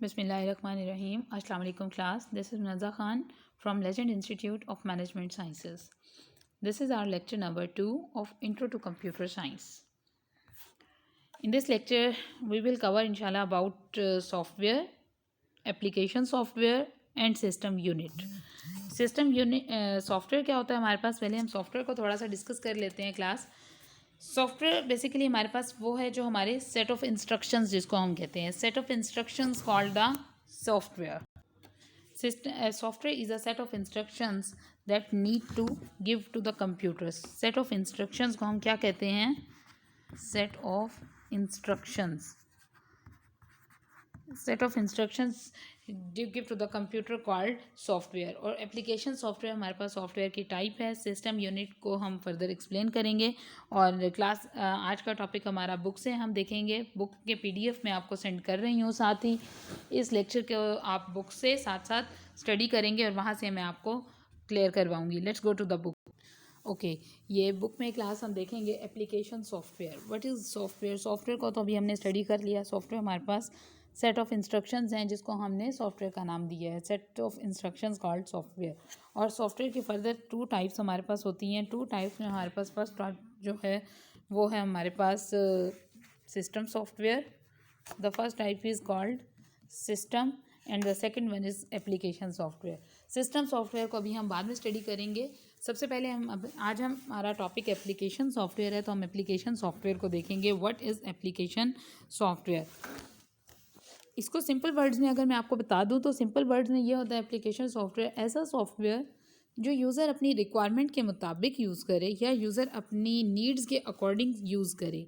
Bismillahirrahmanirrahim. Assalamu alaikum class. This is Naza Khan from Legend Institute of Management Sciences. This is our lecture number 2 of Intro to Computer Science. In this lecture, we will cover inshallah about software, application software and system unit. System unit software क्या होता है हमारे पास, पहले हम software को थोड़ा सा discuss कर लेते हैं क्लास. सॉफ्टवेयर बेसिकली हमारे पास वो है जो हमारे सेट ऑफ इंस्ट्रक्शंस जिसको हम कहते हैं, set of instructions called the software. Software is a set of instructions that need to give to the computers. Set of instructions को हम क्या कहते हैं? Set of instructions. Set of instructions give to the computer called software. और application software हमारे पास software की type है. सिस्टम यूनिट को हम फर्दर एक्सप्लेन करेंगे. और क्लास आज का टॉपिक हमारा बुक से हम देखेंगे. बुक के PDF मैं आपको सेंड कर रही हूँ. साथ ही इस लेक्चर को आप बुक से साथ साथ स्टडी करेंगे और वहाँ से मैं आपको क्लियर करवाऊँगी. Let's go to the book. Okay, ये बुक में क्लास हम देखेंगे application software. What is software? Software को तो अभी हमने स्टडी कर लिया. सॉफ्टवेयर हमारे पास सेट ऑफ इंस्ट्रक्शंस हैं जिसको हमने सॉफ्टवेयर का नाम दिया है, set of instructions called software. और सॉफ्टवेयर की फर्दर 2 टाइप्स हमारे पास होती हैं. 2 टाइप्स में हमारे पास फर्स्ट जो है वो है हमारे पास system software. The first type is called system and the second one is application software. System software को अभी हम बाद में स्टडी करेंगे. सबसे पहले आज हमारा टॉपिक एप्लीकेशन सॉफ्टवेयर है, तो हम एप्लीकेशन सॉफ्टवेयर को देखेंगे. What is application software? इसको सिंपल वर्ड्स में अगर मैं आपको बता दूं तो सिंपल वर्ड्स में ये होता है एप्लीकेशन सॉफ्टवेयर ऐसा सॉफ्टवेयर जो यूज़र अपनी रिक्वायरमेंट के मुताबिक यूज़ करे या यूज़र अपनी नीड्स के अकॉर्डिंग यूज़ करे,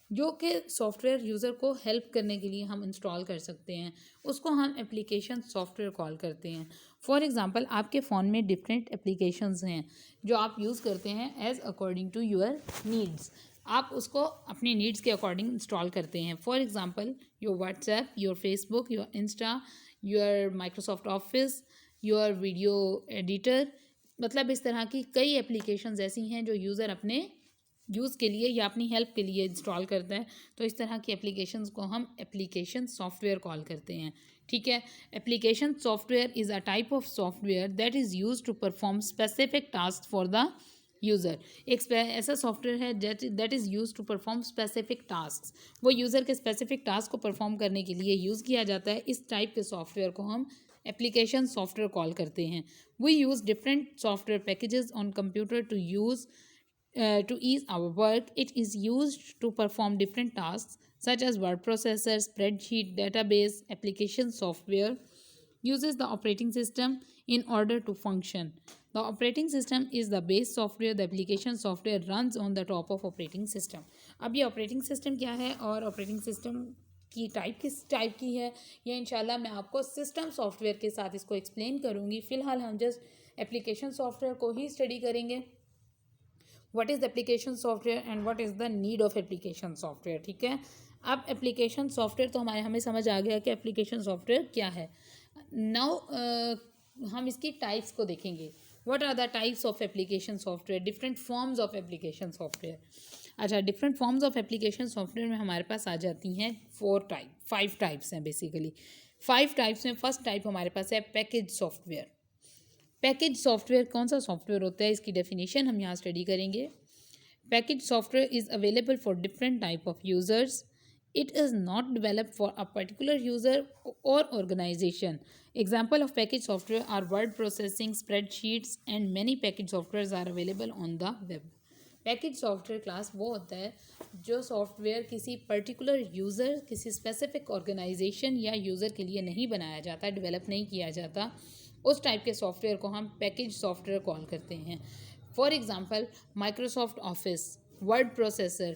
जो कि सॉफ्टवेयर यूज़र को हेल्प करने के लिए हम इंस्टॉल कर सकते हैं, उसको हम एप्लीकेशन सॉफ्टवेयर कॉल करते हैं. फॉर एग्ज़ाम्पल, आपके फ़ोन में डिफरेंट एप्लीकेशंस हैं जो आप यूज़ करते हैं as according to your needs. आप उसको अपनी नीड्स के अकॉर्डिंग इंस्टॉल करते हैं. For example, your WhatsApp, your Facebook, your Insta, your Microsoft Office, your video editor, मतलब इस तरह की कई एप्लीकेशंस ऐसी हैं जो यूज़र अपने यूज़ के लिए या अपनी हेल्प के लिए इंस्टॉल करता है. तो इस तरह की एप्लीकेशंस को हम एप्लीकेशन सॉफ्टवेयर कॉल करते हैं. ठीक है. Application software is a type of software that is use to perform specific task for the user. एक ऐसा सॉफ्टवेयर है that is use to perform specific task. वो यूज़र के स्पेसिफिक टास्क को परफॉर्म करने के लिए यूज़ किया जाता है. इस टाइप के सॉफ्टवेयर को हम एप्लीकेशन सॉफ्टवेयर कॉल करते हैं. We use different software packages on computer to use to ease our work. It is used to perform different tasks such as word processor, spreadsheet, database. Application software uses the operating system in order to function. The operating system is the base software. The application software runs on the top of operating system. अब ये operating system क्या है और operating system की type किस type की है, ये इंशाल्लाह मैं आपको सिस्टम सॉफ्टवेयर के साथ इसको एक्सप्लेन करूँगी. फ़िलहाल हम जस्ट एप्लीकेशन सॉफ्टवेयर को ही स्टडी करेंगे. What is application software and what is the need of application software. ठीक है. अब एप्लीकेशन सॉफ्टवेयर तो हमें समझ आ गया कि एप्लीकेशन सॉफ्टवेयर क्या है. नाउ हम इसकी टाइप्स को देखेंगे. What are the types of application software, different forms of application software. अच्छा, different forms of application software में हमारे पास आ जाती हैं 5 टाइप्स हैं बेसिकली. 5 टाइप्स में फर्स्ट टाइप हमारे पास है पैकेज सॉफ्टवेयर. पैकेज सॉफ्टवेयर कौन सा सॉफ्टवेयर होता है, इसकी डेफिनेशन हम यहाँ स्टडी करेंगे. Package software is available for different type of users. It is not developed for a particular user और organization. Example of package software are word processing, spreadsheets and many package software are available on the web. Package software class वो होता है जो software किसी particular user, किसी specific organization या user के लिए नहीं बनाया जाता, डेवलप नहीं किया जाता. उस टाइप के सॉफ्टवेयर को हम पैकेज सॉफ्टवेयर कॉल करते हैं. For example, Microsoft Office, word processor,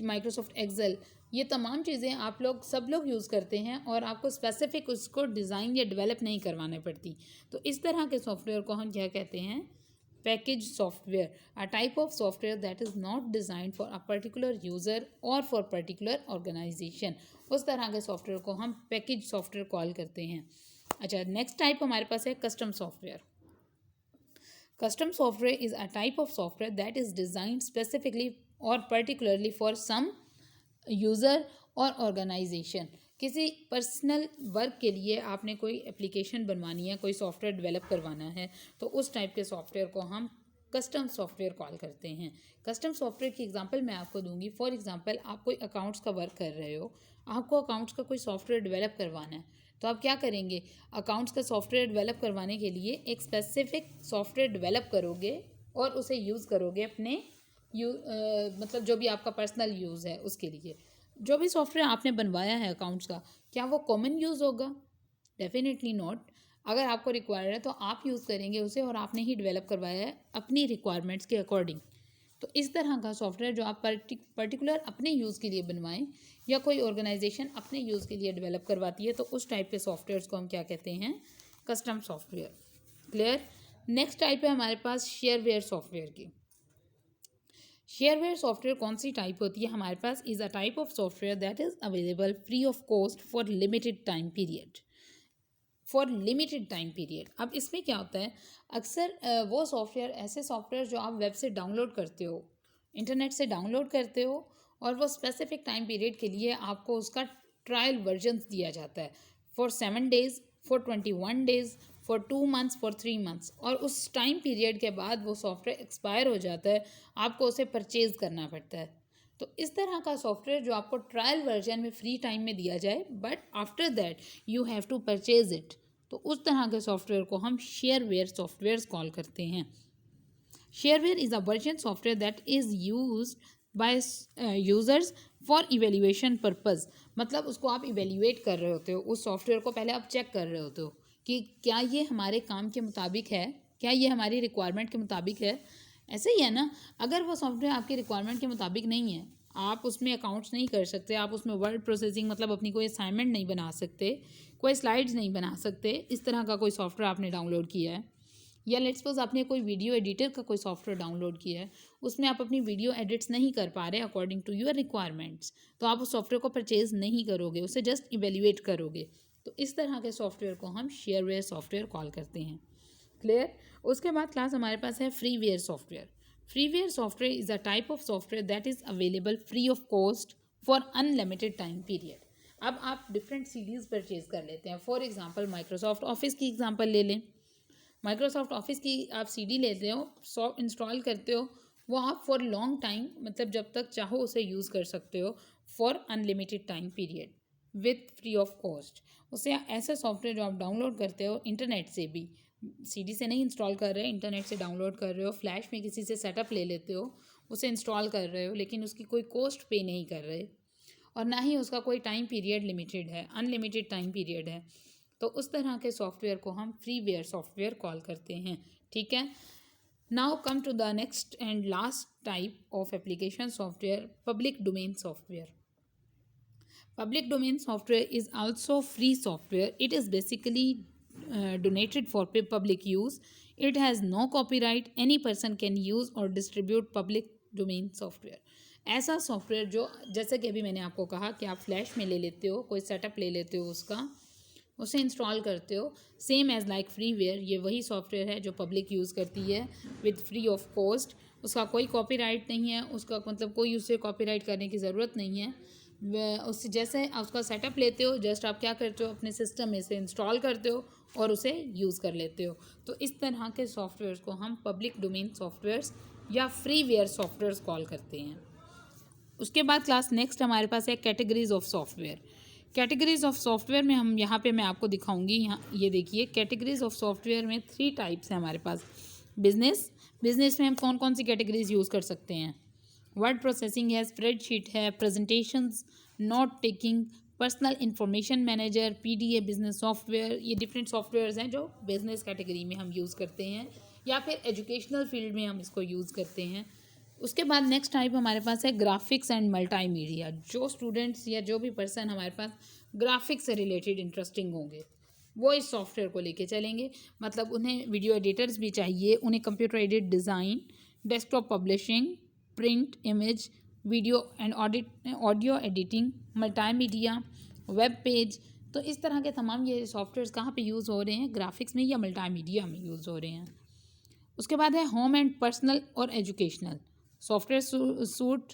Microsoft Excel, ये तमाम चीज़ें आप लोग सब लोग यूज़ करते हैं और आपको स्पेसिफिक उसको डिज़ाइन या डेवलप नहीं करवाने पड़ती. तो इस तरह के सॉफ्टवेयर को हम क्या कहते हैं? Package software. A type of software that is not design for a particular user और फॉर पर्टिकुलर ऑर्गेनाइजेशन. उस तरह के सॉफ्टवेयर को हम पैकेज सॉफ्टवेयर कॉल करते हैं. अच्छा, नेक्स्ट टाइप हमारे पास है custom software. Custom software is a type of software that is designed specifically और पर्टिकुलरली फॉर सम यूज़र और ऑर्गेनाइजेशन. किसी पर्सनल वर्क के लिए आपने कोई एप्लीकेशन बनवानी है, कोई सॉफ्टवेयर डेवलप करवाना है, तो उस टाइप के सॉफ्टवेयर को हम कस्टम सॉफ्टवेयर कॉल करते हैं। कस्टम सॉफ्टवेयर की एग्जांपल मैं आपको दूंगी। फॉर एग्जांपल, आप कोई अकाउंट्स का वर्क कर रहे हो, आपको अकाउंट्स का कोई सॉफ्टवेयर डेवलप करवाना है, तो आप क्या करेंगे, अकाउंट्स का सॉफ्टवेयर डेवलप करवाने के लिए एक स्पेसिफिक सॉफ्टवेयर डेवलप करोगे और उसे यूज़ करोगे अपने मतलब जो भी आपका पर्सनल यूज़ है उसके लिए। जो भी सॉफ्टवेयर आपने बनवाया है अकाउंट्स का, क्या वो कॉमन यूज़ होगा? Definitely not. अगर आपको रिक्वायर्ड है तो आप यूज़ करेंगे उसे, और आपने ही डेवलप करवाया है अपनी रिक्वायरमेंट्स के अकॉर्डिंग। तो इस तरह का सॉफ्टवेयर जो आप पर्टिकुलर अपने यूज़ के लिए बनवाएं या कोई ऑर्गेनाइजेशन अपने यूज़ के लिए डेवलप करवाती है, तो उस टाइप के सॉफ्टवेयर्स को हम क्या कहते हैं, custom software. Clear. Next type है हमारे पास शेयरवेयर सॉफ्टवेयर की। शेयरवेयर सॉफ्टवेयर कौन सी टाइप होती है हमारे पास, is a type of software that is available free of cost for limited time period. For limited time period. अब इसमें क्या होता है, अक्सर वो सॉफ्टवेयर, ऐसे सॉफ्टवेयर जो आप वेब से डाउनलोड करते हो, इंटरनेट से डाउनलोड करते हो, और वो स्पेसिफिक टाइम पीरियड के लिए आपको उसका ट्रायल वर्जन्स दिया जाता है, for 7 days, for 21 days, for 2 months, for 3 months, और उस टाइम पीरियड के बाद वो सॉफ्टवेयर एक्सपायर हो जाता है, आपको उसे परचेज़ करना पड़ता है। तो इस तरह का सॉफ्टवेयर जो आपको ट्रायल वर्जन में फ्री टाइम में दिया जाए, but after that you have to purchase it, तो उस तरह के सॉफ्टवेयर को हम शेयरवेयर सॉफ्टवेयर कॉल करते हैं। Shareware is a version software that is use by users for evaluation purpose. मतलब उसको आप इवेल्युएट कर रहे होते हो, उस सॉफ्टवेयर को पहले आप चेक कर रहे होते हो कि क्या ये हमारे काम के मुताबिक है, क्या ये हमारी रिक्वायरमेंट के मुताबिक है। ऐसे ही है ना, अगर वो सॉफ्टवेयर आपकी रिक्वायरमेंट के मुताबिक नहीं है, आप उसमें अकाउंट्स नहीं कर सकते, आप उसमें वर्ड प्रोसेसिंग मतलब अपनी कोई असाइनमेंट नहीं बना सकते, कोई स्लाइड्स नहीं बना सकते, इस तरह का कोई सॉफ्टवेयर आपने डाउनलोड किया है, या लेट्स सपोज आपने कोई वीडियो एडिटर का कोई सॉफ्टवेयर डाउनलोड किया है, उसमें आप अपनी वीडियो एडिट्स नहीं कर पा रहे अकॉर्डिंग टू योर रिक्वायरमेंट्स, तो आप उस सॉफ्टवेयर को परचेज नहीं करोगे, उसे जस्ट इवेल्युएट करोगे। तो इस तरह के सॉफ्टवेयर को हम शेयरवेयर सॉफ्टवेयर कॉल करते हैं। क्लियर। उसके बाद क्लास हमारे पास है freeware software. Freeware software is a type of software that is available free of cost for unlimited time period. अब आप डिफरेंट सीरीज़ परचेज कर लेते हैं। फॉर एग्जांपल, माइक्रोसॉफ्ट ऑफिस की एग्जांपल ले लें। माइक्रोसॉफ्ट ऑफिस की आप सीडी लेते हो, इंस्टॉल करते हो, वो आप फॉर लॉन्ग टाइम, मतलब जब तक चाहो उसे यूज़ कर सकते हो, for unlimited time period with free of cost. उसे ऐसा सॉफ्टवेयर जो आप डाउनलोड करते हो इंटरनेट से भी, सीडी से नहीं इंस्टॉल कर रहे, इंटरनेट से डाउनलोड कर रहे हो, फ्लैश में किसी से सेटअप ले लेते हो, उसे इंस्टॉल कर रहे हो, लेकिन उसकी कोई कॉस्ट पे नहीं कर रहे, और ना ही उसका कोई टाइम पीरियड लिमिटेड है, अनलिमिटेड टाइम पीरियड है, तो उस तरह के सॉफ्टवेयर को हम फ्रीवेयर सॉफ्टवेयर कॉल करते हैं। ठीक है। Now come to the next and last type of application software, public domain software. Public domain software is also free software. It is basically donated for public use. It has no copyright. Any person can use or distribute public domain software. ऐसा software जो, जैसे कि अभी मैंने आपको कहा कि आप फ्लैश में ले लेते हो, कोई सेटअप ले लेते हो उसका, उसे इंस्टॉल करते हो, सेम एज़ लाइक फ्रीवेयर, ये वही सॉफ्टवेयर है जो पब्लिक यूज़ करती है विद फ्री ऑफ कॉस्ट। उसका कोई कॉपीराइट नहीं है, उसका मतलब कोई उसे कॉपीराइट करने की ज़रूरत नहीं है। उससे जैसे उसका सेटअप लेते हो, जस्ट आप क्या करते हो, अपने सिस्टम में से इंस्टॉल करते हो और उसे यूज़ कर लेते हो। तो इस तरह के सॉफ्टवेयर्स को हम पब्लिक डोमेन सॉफ्टवेयर्स या फ्रीवेयर सॉफ्टवेयर्स कॉल करते हैं। उसके बाद क्लास नेक्स्ट हमारे पास है categories of software. Categories of software में हम यहाँ पे मैं आपको दिखाऊंगी, यहाँ ये देखिए, कैटेगरीज ऑफ सॉफ्टवेयर में 3 टाइप्स हैं हमारे पास। बिजनेस में हम कौन कौन सी कैटेगरीज यूज़ कर सकते हैं, वर्ड प्रोसेसिंग है, स्प्रेडशीट है, presentations, note taking, personal information manager, PDA business software, ये डिफरेंट सॉफ्टवेयर्स हैं जो बिजनेस कैटेगरी में हम यूज़ करते हैं, या फिर एजुकेशनल फील्ड में हम इसको यूज़ करते हैं। उसके बाद नेक्स्ट टाइप हमारे पास है ग्राफिक्स एंड मल्टीमीडिया। जो स्टूडेंट्स या जो भी पर्सन हमारे पास ग्राफिक्स से रिलेटेड इंटरेस्टिंग होंगे, वो इस सॉफ्टवेयर को लेके चलेंगे। मतलब उन्हें वीडियो एडिटर्स भी चाहिए, उन्हें computer edit design, desktop publishing, print, image, video and audio editing, multimedia, web page. तो इस तरह के तमाम ये सॉफ्टवेयर्स कहाँ पे यूज़ हो रहे हैं, ग्राफिक्स में या मल्टीमीडिया में यूज़ हो रहे हैं। उसके बाद है होम एंड पर्सनल और educational software suit,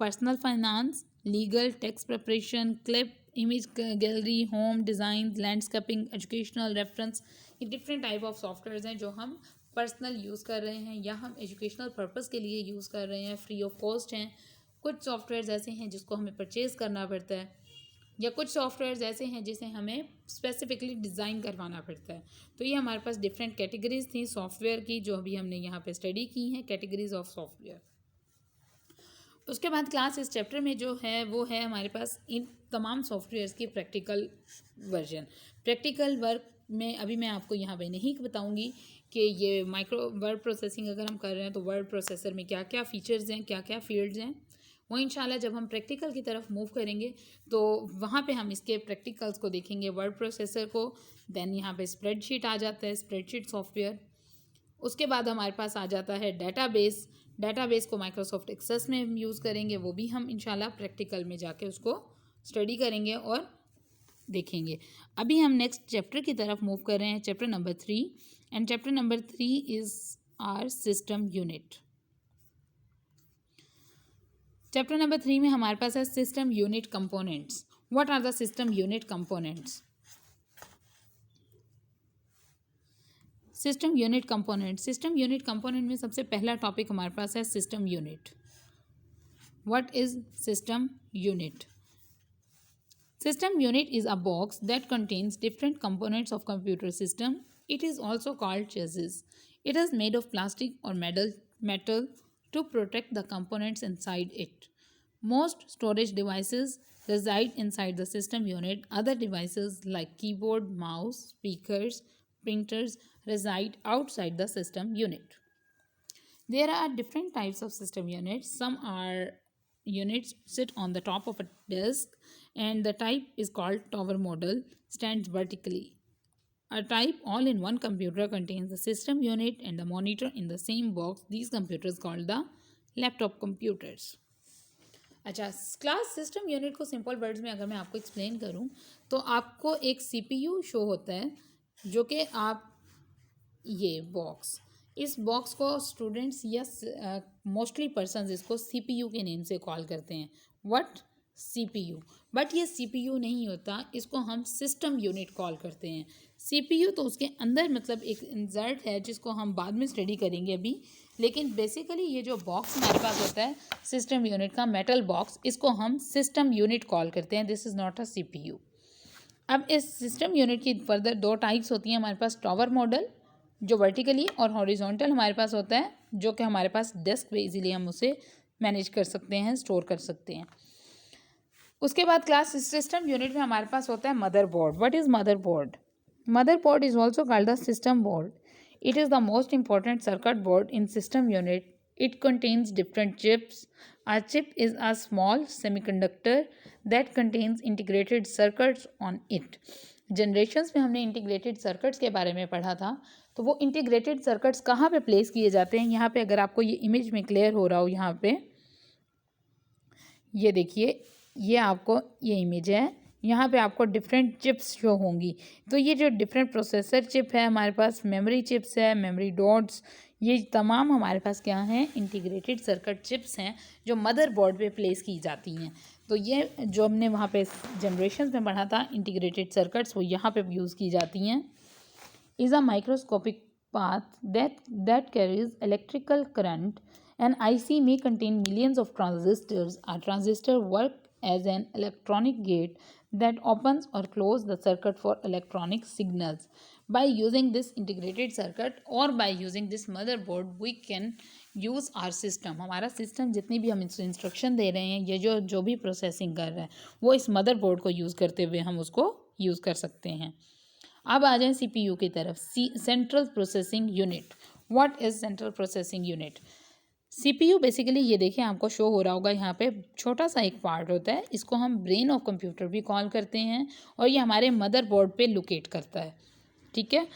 personal finance, legal, tax preparation, clip image gallery, home design, landscaping, educational reference, ये डिफरेंट टाइप ऑफ सॉफ्टवेयर्स हैं जो हम पर्सनल यूज़ कर रहे हैं या हम एजुकेशनल पर्पस के लिए यूज़ कर रहे हैं, फ्री ऑफ कॉस्ट हैं। कुछ सॉफ्टवेयर्स ऐसे हैं जिसको हमें परचेज़ करना पड़ता है, या कुछ सॉफ्टवेयर्स ऐसे हैं जिसे हमें स्पेसिफिकली डिज़ाइन करवाना पड़ता है। तो ये हमारे पास डिफरेंट कैटेगरीज थी सॉफ्टवेयर की, जो अभी हमने यहाँ पे स्टडी की हैं, कैटेगरीज ऑफ सॉफ्टवेयर। उसके बाद क्लास इस चैप्टर में जो है वो है हमारे पास इन तमाम सॉफ्टवेयर्स की प्रैक्टिकल वर्जन। प्रैक्टिकल वर्क में अभी मैं आपको यहाँ पे नहीं बताऊँगी कि ये माइक्रो वर्ड प्रोसेसिंग अगर हम कर रहे हैं तो वर्ड प्रोसेसर में क्या क्या फ़ीचर्स हैं, क्या क्या फील्ड्स हैं। वो इंशाल्लाह जब हम प्रैक्टिकल की तरफ मूव करेंगे तो वहाँ पे हम इसके प्रैक्टिकल्स को देखेंगे, वर्ड प्रोसेसर को। देन यहाँ पे स्प्रेडशीट आ जाता है, स्प्रेडशीट सॉफ्टवेयर। उसके बाद हमारे पास आ जाता है डेटाबेस। डेटाबेस को माइक्रोसॉफ्ट एक्सेस में हम यूज़ करेंगे, वो भी हम इंशाल्लाह प्रैक्टिकल में जाके उसको स्टडी करेंगे और देखेंगे। अभी हम नेक्स्ट चैप्टर की तरफ मूव कर रहे हैं, chapter number 3, and chapter number 3 is our system unit. Chapter number 3 में हमारे पास है system unit components. What are the system unit components? System unit component. System unit component में सबसे पहला टॉपिक हमारे पास है system unit. What is system unit? System unit is a box that contains different components of computer system. It is also called chassis. It is made of plastic or metal to protect the components inside it. Most storage devices reside inside the system unit. Other devices like keyboard, mouse, speakers, printers reside outside the system unit. There are different types of system units. Some are units sit on the top of a disk, and the type is called tower model, stands vertically. A type all-in-one computer contains the system unit and the monitor in the same box. These computers called the laptop computers. अच्छा, class system unit को simple words में अगर मैं आपको explain करूं तो आपको एक सीपीयू शो होता है, जो कि आप ये बॉक्स, इस बॉक्स को स्टूडेंट्स या मोस्टली पर्सन्स इसको सीपीयू के नेम से कॉल करते हैं। व्हाट? सीपीयू। बट ये सीपीयू नहीं होता, इसको हम सिस्टम यूनिट कॉल करते हैं। सीपीयू तो उसके अंदर मतलब एक इंसर्ट है जिसको हम बाद में स्टडी करेंगे अभी, लेकिन बेसिकली ये जो बॉक्स हमारे पास होता है सिस्टम यूनिट का, मेटल बॉक्स, इसको हम सिस्टम यूनिट कॉल करते हैं। This is not a CPU. अब इस सिस्टम यूनिट की फर्दर दो टाइप्स होती हैं हमारे पास। टॉवर मॉडल जो वर्टिकली, और हॉरिजॉन्टल हमारे पास होता है जो कि हमारे पास डेस्क पे इजीली हम उसे मैनेज कर सकते हैं, स्टोर कर सकते हैं। उसके बाद क्लास सिस्टम यूनिट में हमारे पास होता है motherboard. What is motherboard? Motherboard is also called the system board. It is the most important circuit board in system unit. It contains different chips. A chip is a small semiconductor that contains integrated circuits on it. Generations में हमने integrated circuits के बारे में पढ़ा था, तो वो integrated circuits कहाँ पे प्लेस किए जाते हैं? यहाँ पे अगर आपको ये इमेज में क्लियर हो रहा हो, यहाँ पे ये देखिए, ये आपको ये इमेज है, यहाँ पे आपको डिफरेंट चिप्स शो होंगी। तो ये जो डिफरेंट प्रोसेसर चिप है हमारे पास, मेमोरी चिप्स है, मेमोरी डॉट्स, ये तमाम हमारे पास क्या हैं? इंटीग्रेटेड सर्किट चिप्स हैं जो मदरबोर्ड पे प्लेस की जाती हैं। तो ये जो हमने वहाँ पे जनरेशन में पढ़ा था इंटीग्रेटेड सर्किट्स, वो यहाँ पे यूज़ की जाती हैं। Is a microscopic path that carries electrical current. An IC may contain millions of transistors. A transistor works as an electronic gate that opens or closes the circuit for electronic signals. By using this integrated circuit or by using this motherboard, we can use our system. हमारा system जितनी भी हम instruction दे रहे हैं, ये जो भी processing कर रहा है, वो इस मदरबोर्ड को यूज़ करते हुए हम उसको यूज़ कर सकते हैं। अब आ जाएं सीपीयू की तरफ। Central processing unit. What is central processing unit? CPU basically ये देखें, आपको शो हो रहा होगा यहाँ पे, छोटा सा एक पार्ट होता है, इसको हम ब्रेन ऑफ कंप्यूटर भी कॉल करते हैं, और ये हमारे मदरबोर्ड पे लोकेट करता है। ठीक है,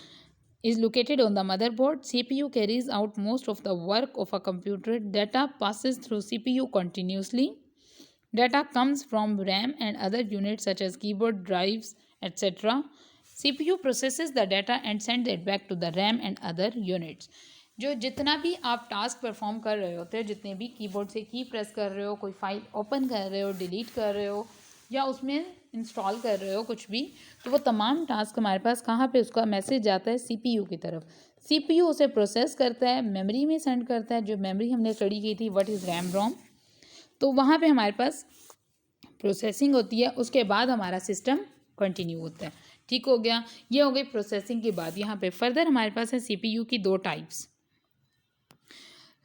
is located on the motherboard. CPU carries out most of the work of a computer. Data passes through CPU continuously. Data comes from RAM and other units such as keyboard, drives, etc. CPU processes the data and sends it back to the RAM and other units. जो जितना भी आप task perform कर रहे होते हैं, जितने भी कीबोर्ड से की प्रेस कर रहे हो, कोई फाइल ओपन कर रहे हो, डिलीट कर रहे हो, या उसमें इंस्टॉल कर रहे हो कुछ भी, तो वो तमाम टास्क हमारे पास कहाँ पे उसका मैसेज जाता है CPU की तरफ। CPU उसे प्रोसेस करता है, मेमोरी में सेंड करता है, जो मेमोरी हमने स्टडी की थी व्हाट इज़ रैम रोम, तो वहाँ पे हमारे पास प्रोसेसिंग होती है। उसके बाद हमारा सिस्टम कंटिन्यू होता है। ठीक हो गया, ये हो गई प्रोसेसिंग की बात। यहाँ पे फर्दर हमारे पास है CPU की दो types.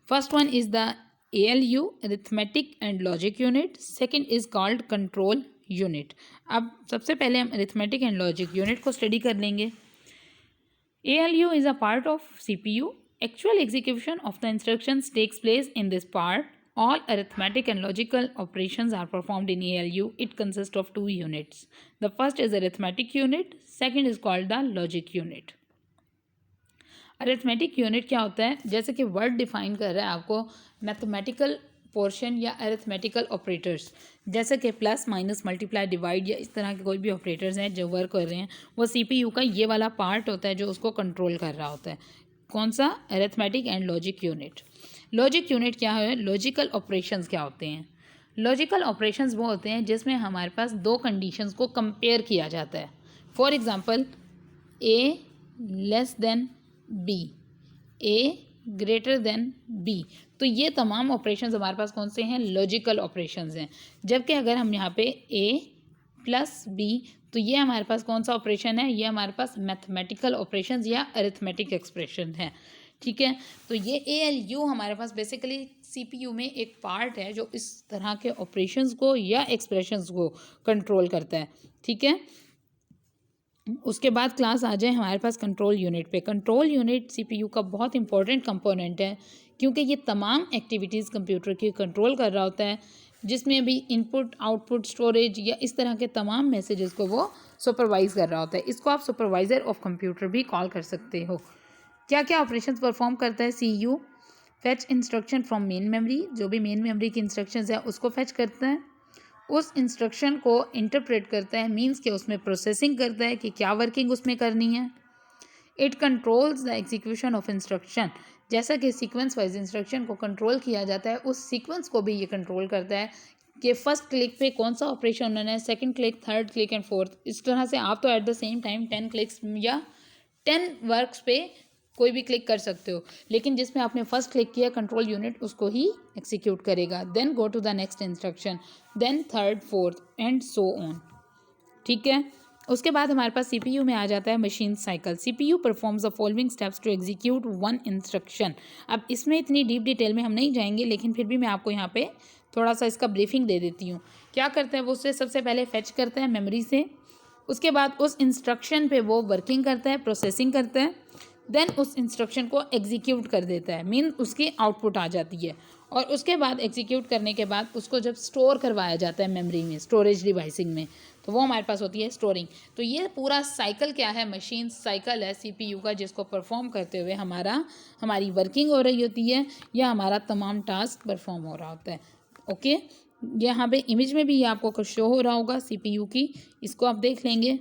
First one is the ALU arithmetic and logic unit, second is called control unit. अब सबसे पहले हम अरिथमेटिक एंड लॉजिक यूनिट को स्टडी कर लेंगे। ALU is a part of CPU. Actual execution of the instructions takes place in this part. All arithmetic and logical operations are performed in ALU. It consists of two units. The first is arithmetic unit. Second is called the logic unit. Arithmetic unit क्या होता है, जैसे कि word define कर रहा है आपको mathematical portion या अरिथमेटिकल ऑपरेटर्स, जैसे कि प्लस माइनस मल्टीप्लाई डिवाइड या इस तरह के कोई भी ऑपरेटर्स हैं जो वर्क कर रहे हैं, वो CPU का ये वाला पार्ट होता है जो उसको कंट्रोल कर रहा होता है। कौन सा? Arithmetic and logic unit. Logic unit क्या है? लॉजिकल ऑपरेशंस क्या होते हैं? लॉजिकल ऑपरेशंस वो होते हैं जिसमें हमारे पास दो कंडीशंस को कंपेयर किया जाता है। For example A less than B, A greater than B, तो ये तमाम ऑपरेशंस हमारे पास कौन से हैं? लॉजिकल ऑपरेशंस हैं। जबकि अगर हम यहाँ पे A प्लस B, तो ये हमारे पास कौन सा ऑपरेशन है? ये हमारे पास मैथमेटिकल ऑपरेशंस या अरिथमेटिक एक्सप्रेशन है। ठीक है, तो ये ALU हमारे पास बेसिकली CPU में एक पार्ट है जो इस तरह के ऑपरेशंस को या एक्सप्रेशंस को कंट्रोल करता है। ठीक है, उसके बाद क्लास आ जाए हमारे पास कंट्रोल यूनिट पे। कंट्रोल यूनिट CPU का बहुत इंपॉर्टेंट कंपोनेंट है, क्योंकि ये तमाम एक्टिविटीज़ कंप्यूटर की कंट्रोल कर रहा होता है, जिसमें भी इनपुट आउटपुट स्टोरेज या इस तरह के तमाम मैसेजेस को वो सुपरवाइज़ कर रहा होता है। इसको आप सुपरवाइज़र ऑफ कंप्यूटर भी कॉल कर सकते हो। क्या क्या ऑपरेशंस परफॉर्म करता है CPU? Fetch instruction from main memory, जो भी मेन मेमोरी की इंस्ट्रक्शंस है उसको फैच करता है, उस इंस्ट्रक्शन को इंटरप्रेट करता है, मीन्स कि उसमें प्रोसेसिंग करता है कि क्या वर्किंग उसमें करनी है। It controls the execution of instruction, जैसा कि सीक्वेंस वाइज इंस्ट्रक्शन को कंट्रोल किया जाता है, उस सीक्वेंस को भी ये कंट्रोल करता है कि फर्स्ट क्लिक पे कौन सा ऑपरेशन होना है, second click, third click and fourth. इस तरह से आप तो at the same time 10 clicks या 10 वर्क्स पे कोई भी क्लिक कर सकते हो, लेकिन जिसमें आपने फर्स्ट क्लिक किया कंट्रोल यूनिट उसको ही एग्जीक्यूट करेगा। Then go to the next instruction, then third, fourth and so on. ठीक है, उसके बाद हमारे पास CPU में आ जाता है machine cycle. CPU performs the following steps to execute one instruction. अब इसमें इतनी डीप डिटेल में हम नहीं जाएंगे, लेकिन फिर भी मैं आपको यहाँ पे थोड़ा सा इसका ब्रीफिंग दे देती हूँ। क्या करता है वो? उससे सबसे पहले फेच करता है मेमोरी से, उसके बाद उस इंस्ट्रक्शन पे वो वर्किंग करता है, प्रोसेसिंग करता है, देन उस इंस्ट्रक्शन को एग्जीक्यूट कर देता है, मीन उसकी आउटपुट आ जाती है, और उसके बाद एग्जीक्यूट करने के बाद उसको जब स्टोर करवाया जाता है मेमोरी में, स्टोरेज डिवाइसिंग में, तो वो हमारे पास होती है स्टोरिंग। तो ये पूरा साइकिल क्या है? मशीन साइकिल है CPU का, जिसको परफॉर्म करते हुए हमारी वर्किंग हो रही होती है या हमारा तमाम टास्क परफॉर्म हो रहा होता है। ओके, यहाँ पे इमेज में भी ये आपको कुछ शो हो रहा होगा CPU की, इसको आप देख लेंगे।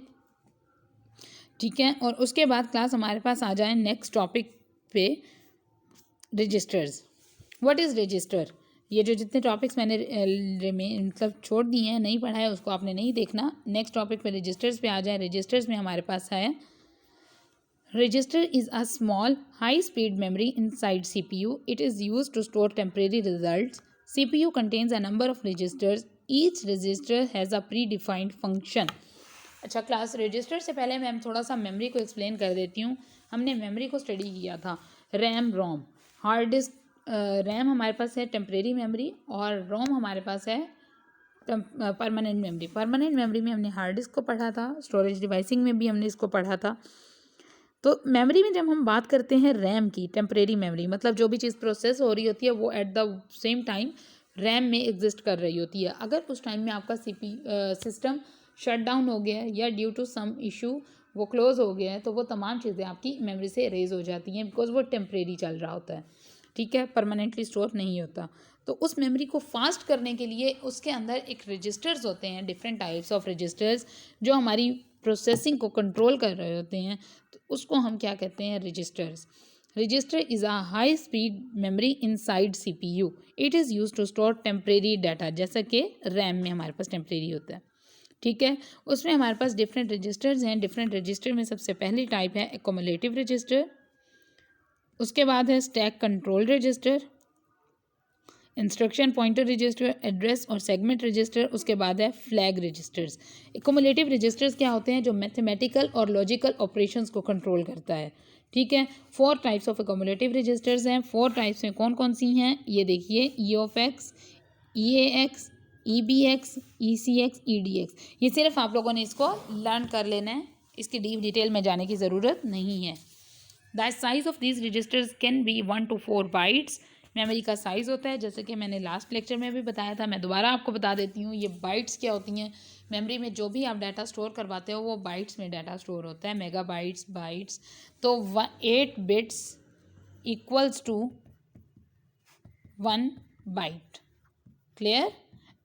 ठीक है, और उसके बाद क्लास हमारे पास आ जाए नेक्स्ट टॉपिक पे, रजिस्टर्स। What is register? ये जो जितने टॉपिक्स मैंने मतलब छोड़ दिए हैं, नहीं पढ़ा है, उसको आपने नहीं देखना। नेक्स्ट टॉपिक पे रजिस्टर्स पे आ जाए। रजिस्टर्स में हमारे पास है, register is a small high speed memory inside CPU. It is used to store temporary results. CPU contains a number of registers. Each register has a predefined function. अच्छा class, register से पहले मैं थोड़ा सा मेमोरी को explain कर देती हूँ। हमने मेमोरी को स्टडी किया था, RAM ROM. Hard disk, RAM हमारे पास है टेम्परेरी मेमोरी, और रोम हमारे पास है परमानेंट मेमोरी। परमानेंट मेमोरी में हमने हार्ड डिस्क को पढ़ा था, स्टोरेज डिवाइसिंग में भी हमने इसको पढ़ा था। तो मेमोरी में जब हम बात करते हैं रैम की, टेम्परेरी मेमोरी मतलब जो भी चीज़ प्रोसेस हो रही होती है वो at the same time RAM में एग्जिस्ट कर रही होती है। अगर उस टाइम में आपका सिस्टम शट डाउन हो गया है या ड्यू टू सम इशू वो क्लोज हो गया है, तो वो तमाम चीज़ें आपकी मेमोरी से इरेज हो जाती हैं, बिकॉज वो टेम्परेरी चल रहा होता है। ठीक है, परमानेंटली स्टोर नहीं होता। तो उस मेमोरी को फास्ट करने के लिए उसके अंदर एक रजिस्टर्स होते हैं, डिफरेंट टाइप्स ऑफ रजिस्टर्स, जो हमारी प्रोसेसिंग को कंट्रोल कर रहे होते हैं, तो उसको हम क्या कहते हैं? Registers. Register is a high speed memory inside CPU. It is use to store temporary data, जैसा कि रैम में हमारे पास टेम्परेरी होता है। ठीक है। उसमें हमारे पास डिफरेंट रजिस्टर्स हैं। डिफरेंट रजिस्टर में सबसे पहली टाइप है एक्यूमुलेटिव रजिस्टर, उसके बाद है stack control register, instruction pointer register, address और सेगमेंट रजिस्टर, उसके बाद है फ्लैग रजिस्टर्स। एक्यूमुलेटिव रजिस्टर्स क्या होते हैं? जो मैथमेटिकल और लॉजिकल ऑपरेशंस को कंट्रोल करता है। ठीक है। 4 टाइप्स ऑफ एक्यूमुलेटिव रजिस्टर्स हैं। 4 टाइप्स में कौन कौन सी हैं ये देखिए, E of X, E A X, E B X, E C X, E D X. ये सिर्फ आप लोगों ने इसको लर्न कर लेना है, इसकी डीप डिटेल में जाने की ज़रूरत नहीं है। The size of these registers can be 1 to 4 bytes. Memory का साइज़ होता है, जैसे कि मैंने लास्ट लेक्चर में भी बताया था, मैं दोबारा आपको बता देती हूँ। ये बाइट्स क्या होती हैं? मेमोरी में जो भी आप डाटा स्टोर करवाते हो वो बाइट्स में डाटा स्टोर होता है, मेगा बाइट्स, बाइट्स। तो 8 bits equals to 1 byte. Clear?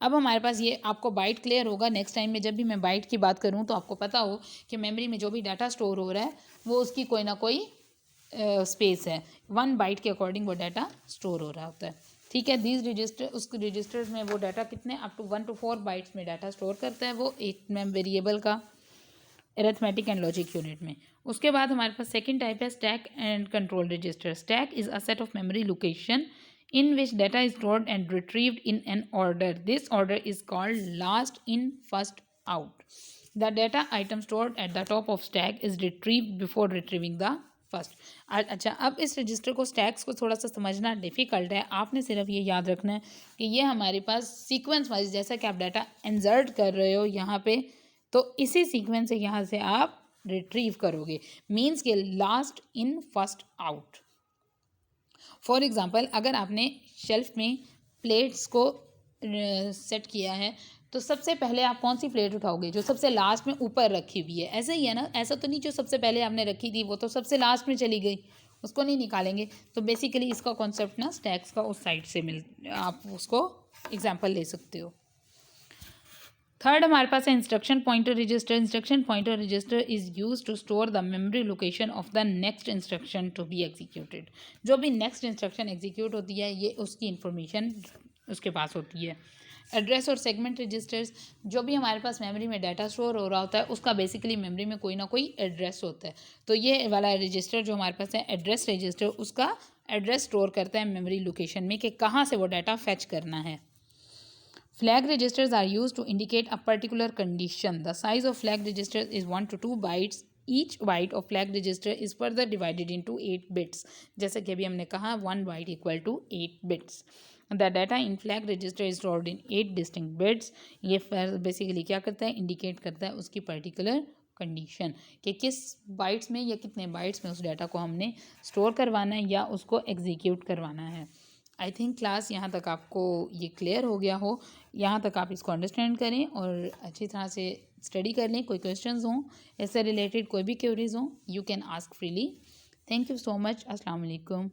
अब हमारे पास ये आपको बाइट क्लियर होगा। नेक्स्ट टाइम में जब भी मैं बाइट की बात करूँ तो आपको पता हो कि मेमोरी में जो भी डाटा स्टोर हो रहा है वो उसकी कोई ना कोई स्पेस है। 1 बाइट के अकॉर्डिंग वो डाटा स्टोर हो रहा होता है। ठीक है। दीज रजिस्टर, उस रजिस्टर्स में वो डाटा कितने अप टू 1 to 4 बाइट्स में डाटा स्टोर करता है वो एक वेरिएबल का अरिथमेटिक एंड लॉजिक यूनिट में। उसके बाद हमारे पास सेकंड टाइप है stack and control register. Stack is a set of memory location in which data is stored and retrieved in an order. This order is called last in first out. The data item stored at the top of stack is retrieved before retrieving the first. अच्छा, अब इस register को, stacks को थोड़ा सा समझना difficult है। आपने सिर्फ ये याद रखना है कि ये हमारे पास सीक्वेंस वाइज, जैसा कि आप डाटा इंसर्ट कर रहे हो यहाँ पे, तो इसी सीक्वेंस से यहाँ से आप रिट्रीव करोगे। मीन्स के last in first out. For example, अगर आपने शेल्फ में प्लेट्स को सेट किया है तो सबसे पहले आप कौन सी प्लेट उठाओगे? जो सबसे लास्ट में ऊपर रखी हुई है। ऐसा ही है ना? ऐसा तो नहीं जो सबसे पहले आपने रखी थी वो तो सबसे लास्ट में चली गई, उसको नहीं निकालेंगे। तो बेसिकली इसका कॉन्सेप्ट ना स्टैक्स का उस साइड से आप उसको एग्जाम्पल ले सकते हो। थर्ड हमारे पास है instruction pointer register. Instruction pointer register is use to store the memory location of the next instruction to be executed. जो भी नेक्स्ट इंस्ट्रक्शन एग्जीक्यूट होती है ये उसकी इंफॉर्मेशन उसके पास होती है। एड्रेस और सेगमेंट रजिस्टर्स, जो भी हमारे पास मेमोरी में डाटा स्टोर हो रहा होता है उसका बेसिकली मेमोरी में कोई ना कोई एड्रेस होता है। तो ये वाला रजिस्टर जो हमारे पास है एड्रेस रजिस्टर, उसका एड्रेस स्टोर करता है मेमोरी लोकेशन में कि कहाँ से वो डाटा फैच करना है। Flag registers are used to indicate a particular condition. The size of flag registers is 1 to 2 bytes. Each byte of flag register is further divided into 8 bits. जैसे कि अभी हमने कहा 1 byte equal to 8 bits. The data in flag register is stored in 8 distinct bits. ये basically क्या करता है? Indicate करता है उसकी पर्टिकुलर कंडीशन कि किस बाइट्स में या कितने बाइट्स में उस डाटा को हमने स्टोर करवाना है या उसको एग्जीक्यूट करवाना है। आई थिंक क्लास यहाँ तक आपको ये क्लियर हो गया हो। यहाँ तक आप इसको अंडरस्टैंड करें और अच्छी तरह से स्टडी कर लें। कोई क्वेश्चंस हों इससे रिलेटेड, कोई भी क्वेरीज हों, you can ask freely. Thank you so much. अस्सलाम वालेकुम।